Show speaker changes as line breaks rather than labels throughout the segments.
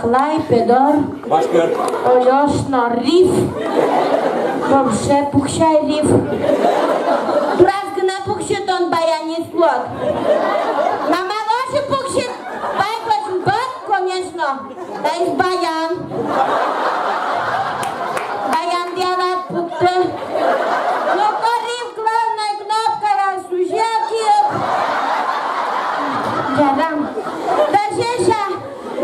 Маклай Pedor,
Bashkër.
Olosh në rif, Përmshe pukshaj rif. Turazgë në pukshiton bajanis lot. Mama loši pukshit, bajkoš bët, конечно, da iz bajan. Bajan djelat pukte. No ko rif glavna knopka rasujeti. Gjaram. Da žeša,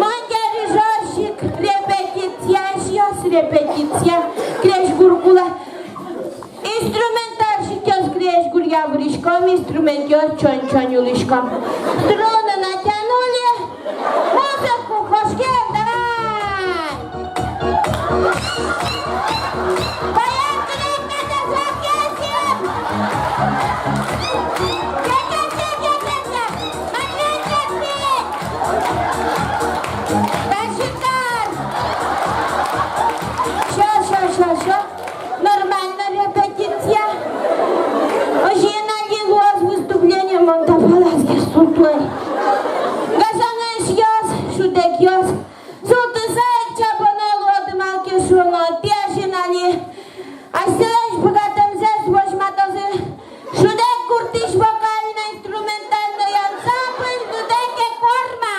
monge rizoršik, repeticija, šios repeticija, kreș gurgula. Instrumentarshik jos kreș gurjavriškom, instrument jos čončoniuliškom. Struны натянули, музыку хошкем, давай! Поехали, ребята, запьесим! Що? Нормальна репетиція. Уже налилось выступление Монтафаласки Султой. Газанеш йос, шудек йос. Султы зайк чапанелу одымалки шуно, тяжинали. А селеш богатым зес вошматозы. Шудек куртиш вокально-инструментальный ансамбль, дудеке корма.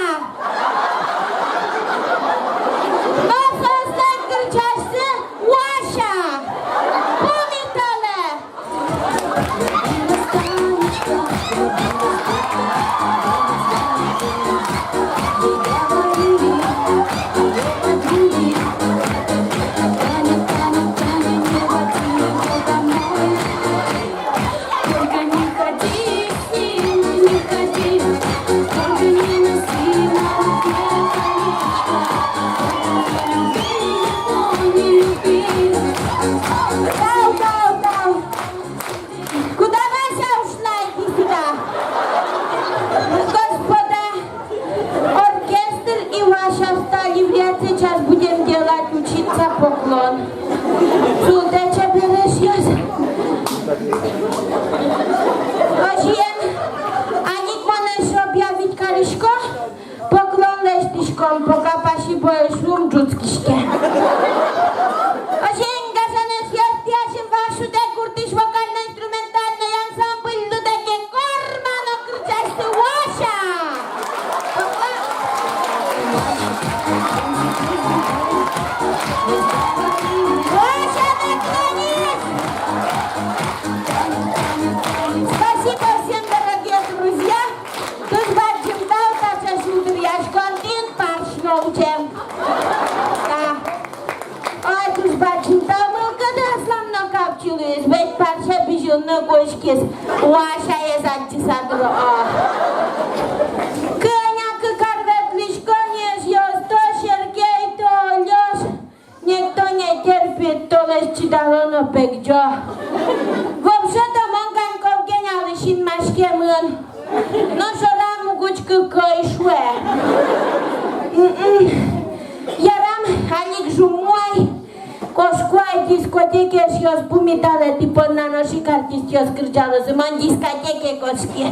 Но создать кричашься Ваша! Помнитали! Куда Вася ушла? Иди сюда. Господа, оркестр и Ваша встали в ряд. Сейчас будем делать, учиться поклон. Султеча берешь ёс. Ожен, аник манеш объявить каришко. Поклон лештишком, пока паши боешь рум джуцкишке. Ожен, газанеш ёс, тяжем Вашу де куртиш вокально-инструментальный ансамбль Дудеке корма, но кричашься Ваша! Ваша, наклонись! Спасибо всем, дорогие друзья! Тут бачим дал, кача шутер, я ж контин паршно учем. Да. Ой, тут бачим дал, мы когда славно капчилуюсь, ведь парша бежил на гошкис. Ваша е задчисадру, Коняк карветлишко неж ёс, то Сергей, то Лёш. Никто не терпит, то лишь чидалоно пекджо. Вообще-то монганков геняли шин машкемын. Но шорам гучку койшуэ. Ярам алик жумой. Кошкуай дискотеке шьёс пумитале типа на ношик артист ёс кырджалы. Зыман дискотеке кошке.